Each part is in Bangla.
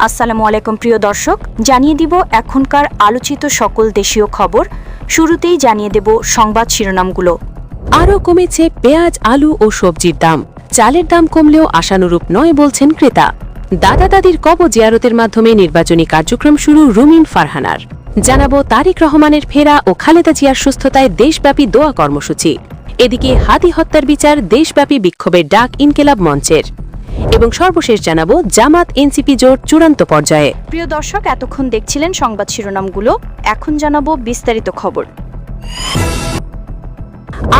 আসসালামু আলাইকুম প্রিয় দর্শক, জানিয়ে দিব এখনকার আলোচিত সকল দেশীয় খবর। শুরুতেই জানিয়ে দেব সংবাদ শিরোনামগুলো। আরও কমেছে পেঁয়াজ, আলু ও সবজির দাম। চালের দাম কমলেও আশানুরূপ নয় বলছেন ক্রেতা। দাদা দাদির কবর জিয়ারতের মাধ্যমে নির্বাচনী কার্যক্রম শুরু রুমিন ফারহানার। জানাবো তারেক রহমানের ফেরা ও খালেদা জিয়ার সুস্থতায় দেশব্যাপী দোয়া কর্মসূচি। এদিকে হাদি হত্যার বিচার, দেশব্যাপী বিক্ষোভের ডাক ইনকিলাব মঞ্চের। এবং সর্বশেষ জানাবো জামাত এনসিপি জোট চূড়ান্ত পর্যায়ে। প্রিয় দর্শক, এতক্ষণ দেখছিলেন সংবাদ শিরোনামগুলো, এখন জানাবো বিস্তারিত খবর।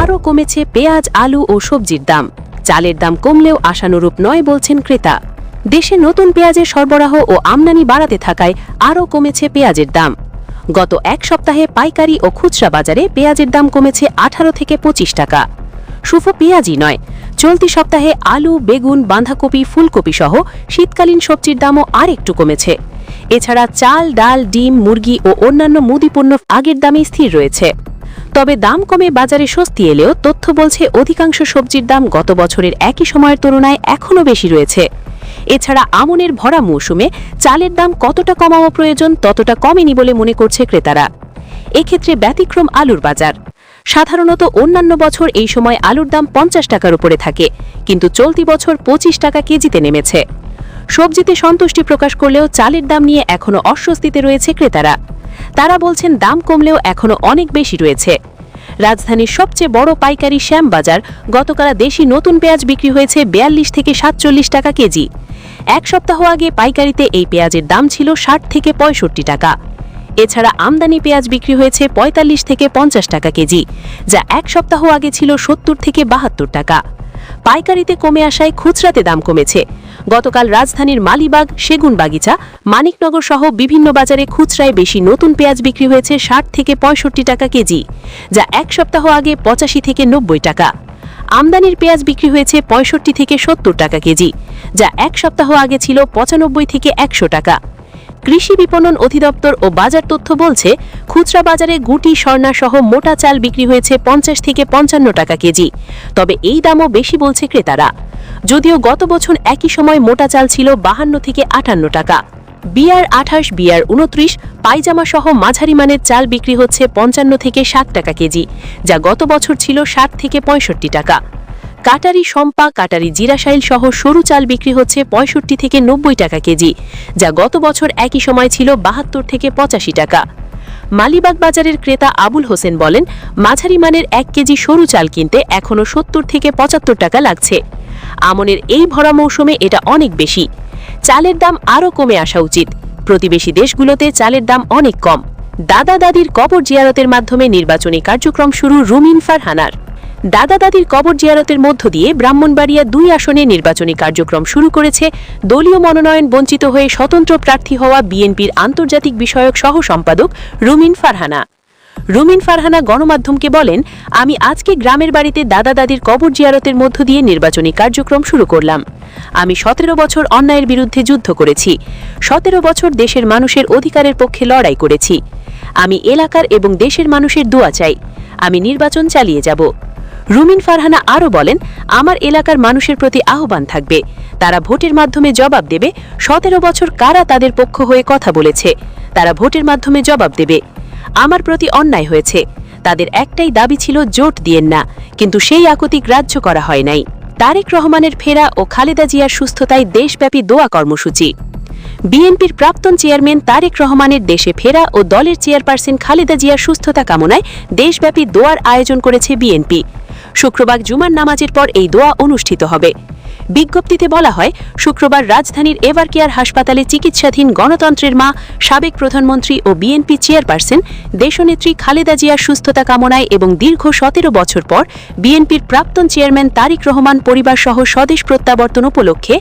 আরও কমেছে পেঁয়াজ, আলু ও সবজির দাম। চালের দাম কমলেও আশানুরূপ নয় বলছেন ক্রেতা। দেশে নতুন পেঁয়াজের সরবরাহ ও আমদানি বাড়াতে থাকায় আরও কমেছে পেঁয়াজের দাম। গত এক সপ্তাহে পাইকারি ও খুচরা বাজারে পেঁয়াজের দাম কমেছে 18 থেকে 25 টাকা। শুধু পেঁয়াজই নয়, চলতি সপ্তাহে আলু, বেগুন, বাঁধাকপি, ফুলকপি সহ শীতকালীন সবজির দামও আর একটু কমেছে। এছাড়া চাল, ডাল, ডিম, মুরগি ও অন্যান্য মুদিপণ্য আগের দামেই স্থির রয়েছে। তবে দাম কমে বাজারে স্বস্তি এলেও তথ্য বলছে অধিকাংশ সবজির দাম গত বছরের একই সময়ের তুলনায় এখনও বেশি রয়েছে। এছাড়া আমনের ভরা মৌসুমে চালের দাম কতটা কমানো প্রয়োজন ততটা কমেনি বলে মনে করছে ক্রেতারা। এক্ষেত্রে ব্যতিক্রম আলুর বাজার। সাধারণত অন্যান্য বছর এই সময় আলুর দাম 50 টাকার উপরে থাকে, কিন্তু চলতি বছর 25 টাকা কেজিতে নেমেছে। সবজিতে সন্তুষ্টি প্রকাশ করলেও চালের দাম নিয়ে এখনও অস্বস্তিতে রয়েছে ক্রেতারা। তারা বলছেন দাম কমলেও এখনও অনেক বেশি রয়েছে। রাজধানীর সবচেয়ে বড় পাইকারি শ্যামবাজার গতকাল দেশি নতুন পেঁয়াজ বিক্রি হয়েছে 42 থেকে 47 টাকা কেজি। এক সপ্তাহ আগে পাইকারিতে এই পেঁয়াজের দাম ছিল 60 থেকে 65 টাকা। এছাড়া আমদানি পেঁয়াজ বিক্রি হয়েছে 45 থেকে 50 টাকা কেজি, যা এক সপ্তাহ আগে ছিল 70 থেকে 72 টাকা। পাইকারিতে কমে আসায় খুচরাতে দাম কমেছে। গতকাল রাজধানীর মালিবাগ, সেগুনবাগিচা, মানিকনগর সহ বিভিন্ন বাজারে খুচরায় বেশি নতুন পেঁয়াজ বিক্রি হয়েছে 60 থেকে 65 টাকা কেজি, যা এক সপ্তাহ আগে 85 থেকে 90 টাকা। আমদানির পেঁয়াজ বিক্রি হয়েছে 65 থেকে 70 টাকা কেজি, যা এক সপ্তাহ আগে ছিল 95 থেকে 100 টাকা। কৃষি বিপণন অধিদপ্তর ও বাজার তথ্য বলছে, খুচরা বাজারে গুটি, স্বর্ণা সহ মোটা চাল বিক্রি হয়েছে 50 থেকে 55 টাকা কেজি। তবে এই দামও বেশি বলছে ক্রেতারা। যদিও গত বছর একই সময় মোটা চাল ছিল 52 থেকে 58 টাকা। বিআর 28, বিআর 29, পায়জামা সহ মাঝারি মানের চাল বিক্রি হচ্ছে 55 থেকে 60 টাকা কেজি, যা গত বছর ছিল 60 থেকে 65 টাকা। কাটারি সম্পা, কাটারি জিরাশাইল সহ সরু চাল বিক্রি হচ্ছে 65 থেকে 90 টাকা কেজি, যা গত বছর একই সময় ছিল 72 থেকে 85 টাকা। মালিবাগ বাজারের ক্রেতা আবুল হোসেন বলেন, মাঝারি মানের 1 কেজি সরু চাল কিনতে এখনও 70 থেকে 75 টাকা লাগছে। আমনের এই ভরা মৌসুমে এটা অনেক বেশি। চালের দাম আরও কমে আসা উচিত। প্রতিবেশী দেশগুলোতে চালের দাম অনেক কম। দাদা দাদির কবর জিয়ারতের মাধ্যমে নির্বাচনী কার্যক্রম শুরু রুমিন ফারহানার। দাদা দাদির কবর জিয়ারতের মধ্য দিয়ে ব্রাহ্মণবাড়িয়া 2 আসনে নির্বাচনী কার্যক্রম শুরু করেছে দলীয় মনোনয়ন বঞ্চিত হয়ে স্বতন্ত্র প্রার্থী হওয়া বিএনপির আন্তর্জাতিক বিষয়ক সহ সম্পাদক রুমিন ফারহানা। রুমিন ফারহানা গণমাধ্যমকে বলেন, আমি আজকে গ্রামের বাড়িতে দাদা দাদির কবর জিয়ারতের মধ্য দিয়ে নির্বাচনী কার্যক্রম শুরু করলাম। আমি 17 বছর অন্যায়ের বিরুদ্ধে যুদ্ধ করেছি। 17 বছর দেশের মানুষের অধিকারের পক্ষে লড়াই করেছি। আমি এলাকার এবং দেশের মানুষের দোয়া চাই। আমি নির্বাচন চালিয়ে যাব। রুমিন ফারহানা আরও বলেন, আমার এলাকার মানুষের প্রতি আহ্বান থাকবে, তারা ভোটের মাধ্যমে জবাব দেবে 17 বছর কারা তাদের পক্ষ হয়ে কথা বলেছে। তারা ভোটের মাধ্যমে জবাব দেবে। আমার প্রতি অন্যায় হয়েছে। তাদের একটাই দাবি ছিল জোট দিয়েন না, কিন্তু সেই আকুতি গ্রাহ্য করা হয় নাই। তারেক রহমানের ফেরা ও খালেদা জিয়ার সুস্থতায় দেশব্যাপী দোয়া কর্মসূচি। বিএনপির প্রাক্তন চেয়ারম্যান তারেক রহমানের দেশে ফেরা ও দলের চেয়ারপারসন খালেদা জিয়ার সুস্থতা কামনায় দেশব্যাপী দোয়ার আয়োজন করেছে বিএনপি। শুক্রবার জুমার নামাজের পর এই দোয়া অনুষ্ঠিত হবে। বিজ্ঞপ্তিতে বলা হয়, শুক্রবার রাজধানীর এভারকেয়ার হাসপাতালে চিকিৎসাধীন গণতন্ত্রের মা, সাবেক প্রধানমন্ত্রী ও বিএনপি চেয়ারপারসন দেশনেত্রী খালেদা জিয়ার সুস্থতা কামনায় এবং দীর্ঘ 17 বছর পর বিএনপির প্রাক্তন চেয়ারম্যান তারেক রহমান পরিবারসহ স্বদেশ প্রত্যাবর্তন উপলক্ষে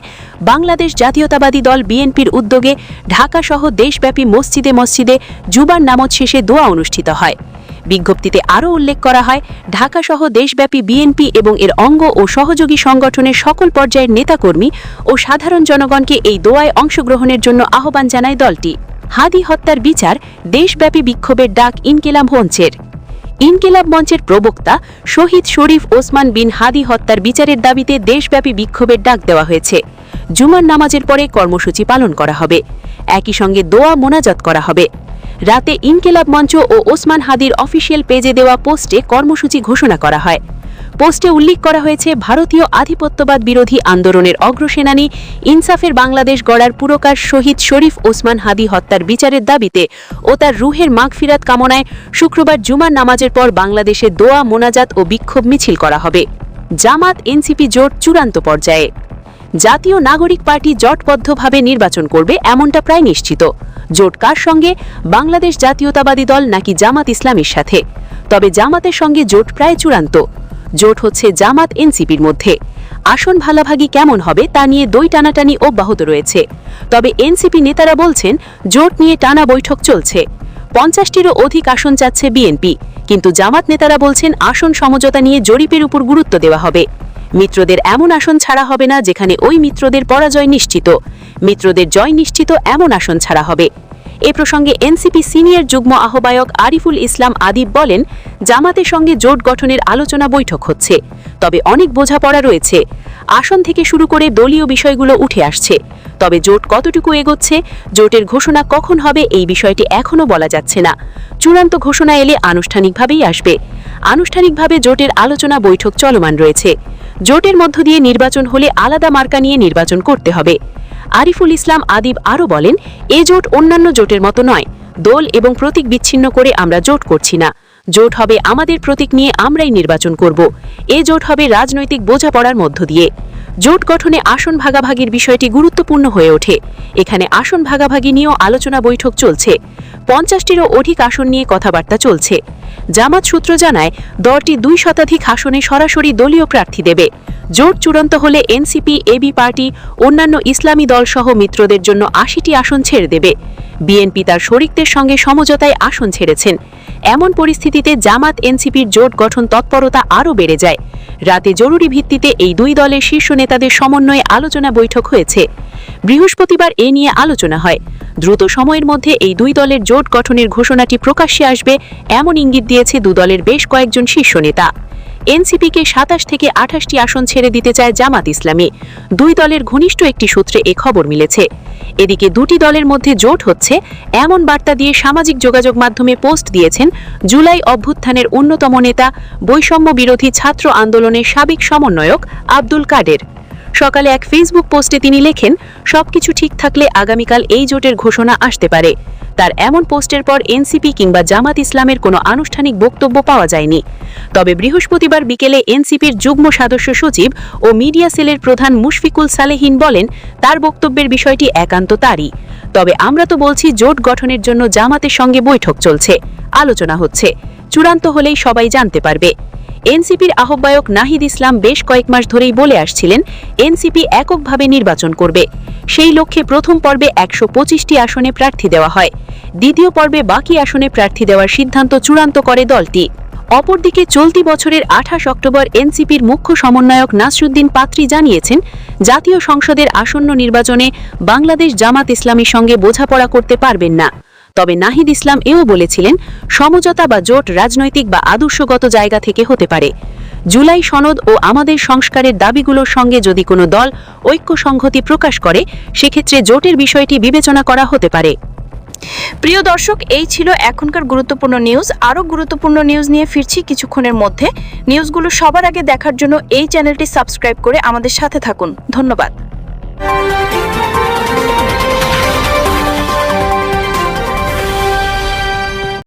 বাংলাদেশ জাতীয়তাবাদী দল বিএনপির উদ্যোগে ঢাকাসহ দেশব্যাপী মসজিদে মসজিদে জুমার নামাজ শেষে দোয়া অনুষ্ঠিত হয়। বিজ্ঞপ্তিতে আরও উল্লেখ করা হয়, ঢাকাসহ দেশব্যাপী বিএনপি এবং এর অঙ্গ ও সহযোগী সংগঠনের সকল পর্যায়ের নেতাকর্মী ও সাধারণ জনগণকে এই দোয়ায় অংশগ্রহণের জন্য আহ্বান জানায় দলটি। হাদি হত্যার বিচার, দেশব্যাপী বিক্ষোভের ডাক ইনকিলাব মঞ্চের। ইনকিলাব মঞ্চের প্রবক্তা শহীদ শরীফ ওসমান বিন হাদি হত্যার বিচারের দাবিতে দেশব্যাপী বিক্ষোভের ডাক দেওয়া হয়েছে। জুমার নামাজের পরে কর্মসূচি পালন করা হবে। একই সঙ্গে দোয়া মোনাজাত করা হবে। রাতে ইনকিলাব মঞ্চ ও ওসমান হাদির অফিসিয়াল পেজে দেওয়া পোস্টে কর্মসূচি ঘোষণা করা হয়। পোস্টে উল্লেখ করা হয়েছে, ভারতীয় আধিপত্যবাদ বিরোধী আন্দোলনের অগ্রসেনানী ইনসাফের বাংলাদেশ গড়ার পুরকার শহীদ শরীফ ওসমান হাদি হত্যার বিচারের দাবিতে ও তার রুহের মাগফিরাত কামনায় শুক্রবার জুমার নামাজের পর বাংলাদেশে দোয়া মোনাজাত ও বিক্ষোভ মিছিল করা হবে। জামাত এনসিপি জোট চূড়ান্ত পর্যায়ে। জাতীয় নাগরিক পার্টি জোটবদ্ধভাবে নির্বাচন করবে এমনটা প্রায় নিশ্চিত। জোট কার সঙ্গে? বাংলাদেশ জাতীয়তাবাদী দল নাকি জামাত ইসলামীর সাথে? তবে জামাতের সঙ্গে জোট প্রায় চূড়ান্ত। জোট হচ্ছে জামাত এনসিপির মধ্যে। আসন ভাগাভাগি কেমন হবে তা নিয়ে দই টানাটানি অব্যাহত রয়েছে। তবে এনসিপি নেতারা বলছেন, জোট নিয়ে টানা বৈঠক চলছে। 50টিরও অধিক আসন চাচ্ছে বিএনপি, কিন্তু জামাত নেতারা বলছেন আসন সমঝোতা নিয়ে জরিপের উপর গুরুত্ব দেওয়া হবে। মিত্রদের এমন আসন ছাড়া হবে না যেখানে ওই মিত্রদের পরাজয় নিশ্চিত। মিত্রদের জয় নিশ্চিত এমন আসন ছাড়া হবে। এ প্রসঙ্গে এনসিপি সিনিয়র যুগ্ম আহ্বায়ক আরিফুল ইসলাম আদিব বলেন, জামাতের সঙ্গে জোট গঠনের আলোচনা বৈঠক হচ্ছে, তবে অনেক বোঝাপড়া রয়েছে। আসন থেকে শুরু করে দলীয় বিষয়গুলো উঠে আসছে। তবে জোট কতটুকু এগোচ্ছে, জোটের ঘোষণা কখন হবে এই বিষয়টি এখনও বলা যাচ্ছে না। চূড়ান্ত ঘোষণা এলে আনুষ্ঠানিকভাবেই আসবে। আনুষ্ঠানিকভাবে জোটের আলোচনা বৈঠক চলমান রয়েছে। জোটের মধ্য দিয়ে নির্বাচন হলে আলাদা মার্কা নিয়ে নির্বাচন করতে হবে। আরিফুল ইসলাম আদিব আরও বলেন, এ জোট অন্যান্য জোটের মতো নয়। দল এবং প্রতীক বিচ্ছিন্ন করে আমরা জোট করছি না। জোট হবে আমাদের প্রতীক নিয়ে আমরাই নির্বাচন করব। এ জোট হবে রাজনৈতিক বোঝাপড়ার মধ্য দিয়ে। জোট গঠনে আসন ভাগাভাগির বিষয়টি গুরুত্বপূর্ণ হয়ে ওঠে। এখানে আসন ভাগাভাগি নিয়েও আলোচনা বৈঠক চলছে। 50টিরও অধিক আসন নিয়ে কথাবার্তা চলছে। জামাত সূত্র জানায়, দলটি 2 শতাধিক আসনে সরাসরি দলীয় প্রার্থী দেবে। জোট চূড়ান্ত হলে এনসিপি, এবি পার্টি, অন্যান্য ইসলামী দলসহ মিত্রদের জন্য 80টি আসন ছেড়ে দেবে। বিএনপি তার শরিকদের সঙ্গে সমঝোতায় আসন ছেড়েছেন। এমন পরিস্থিতিতে জামাত এনসিপির জোট গঠন তৎপরতা আরও বেড়ে যায়। রাতে জরুরি ভিত্তিতে এই দুই দলের শীর্ষ নেতাদের সমন্বয়ে আলোচনা বৈঠক হয়েছে। বৃহস্পতিবার এ নিয়ে আলোচনা হয়। দ্রুত সময়ের মধ্যে এই দুই দলের জোট গঠনের ঘোষণাটি প্রকাশ্যে আসবে এমন ইঙ্গিত দিয়েছে দু দলের বেশ কয়েকজন শীর্ষ নেতা। এনসিপিকে 27 থেকে 28টি আসন ছেড়ে দিতে চায় জামাত ইসলামী। দুই দলের ঘনিষ্ঠ একটি সূত্রে এ খবর মিলেছে। এদিকে দুটি দলের মধ্যে জোট হচ্ছে এমন বার্তা দিয়ে সামাজিক যোগাযোগ মাধ্যমে পোস্ট দিয়েছেন জুলাই অভ্যুত্থানের অন্যতম নেতা, বৈষম্য বিরোধী ছাত্র আন্দোলনের সাবেক সমন্বয়ক আব্দুল কাদের। সকালে এক ফেসবুক পোস্টে তিনি লেখেন, সবকিছু ঠিক থাকলে আগামীকাল এই জোটের ঘোষণা আসতে পারে। তার এমন পোস্টের পর এনসিপি কিংবা জামাত ইসলামের কোনো আনুষ্ঠানিক বক্তব্য পাওয়া যায়নি। তবে বৃহস্পতিবার বিকেলে এনসিপির যুগ্ম সদস্য সচিব ও মিডিয়া সেলের প্রধান মুশফিকুল সালেহীন বলেন, তার বক্তব্যের বিষয়টি একান্ত তারই। তবে আমরা তো বলছি জোট গঠনের জন্য জামাতের সঙ্গে বৈঠক চলছে, আলোচনা হচ্ছে। চূড়ান্ত হলেই সবাই জানতে পারবে। এনসিপির আহ্বায়ক নাহিদ ইসলাম বেশ কয়েক মাস ধরেই বলে আসছিলেন, এনসিপি এককভাবে নির্বাচন করবে। সেই লক্ষ্যে প্রথম পর্বে 125টি আসনে প্রার্থী দেওয়া হয়। দ্বিতীয় পর্বে বাকি আসনে প্রার্থী দেওয়ার সিদ্ধান্ত চূড়ান্ত করে দলটি। অপরদিকে চলতি বছরের 28 অক্টোবর এনসিপির মুখ্য সমন্বয়ক নাসরুদ্দিন পাত্রী জানিয়েছেন, জাতীয় সংসদের আসন্ন নির্বাচনে বাংলাদেশ জামাত ইসলামীর সঙ্গে বোঝাপড়া করতে পারবেন না। তবে নাহিদ ইসলাম এও বলেছিলেন, সমঝোতা বা জোট রাজনৈতিক বা আদর্শগত জায়গা থেকে হতে পারে। জুলাই সনদ ও আমাদের সংস্কারের দাবিগুলোর সঙ্গে যদি কোনো দল ঐক্য সংহতি প্রকাশ করে, সেক্ষেত্রে জোটের বিষয়টি বিবেচনা করা হতে পারে। প্রিয় দর্শক, এই ছিল এখনকার গুরুত্বপূর্ণ নিউজ। আরও গুরুত্বপূর্ণ নিউজ নিয়ে ফিরছি কিছুক্ষণের মধ্যে। নিউজগুলো সবার আগে দেখার জন্য এই চ্যানেলটি সাবস্ক্রাইব করে আমাদের সাথে থাকুন। ধন্যবাদ।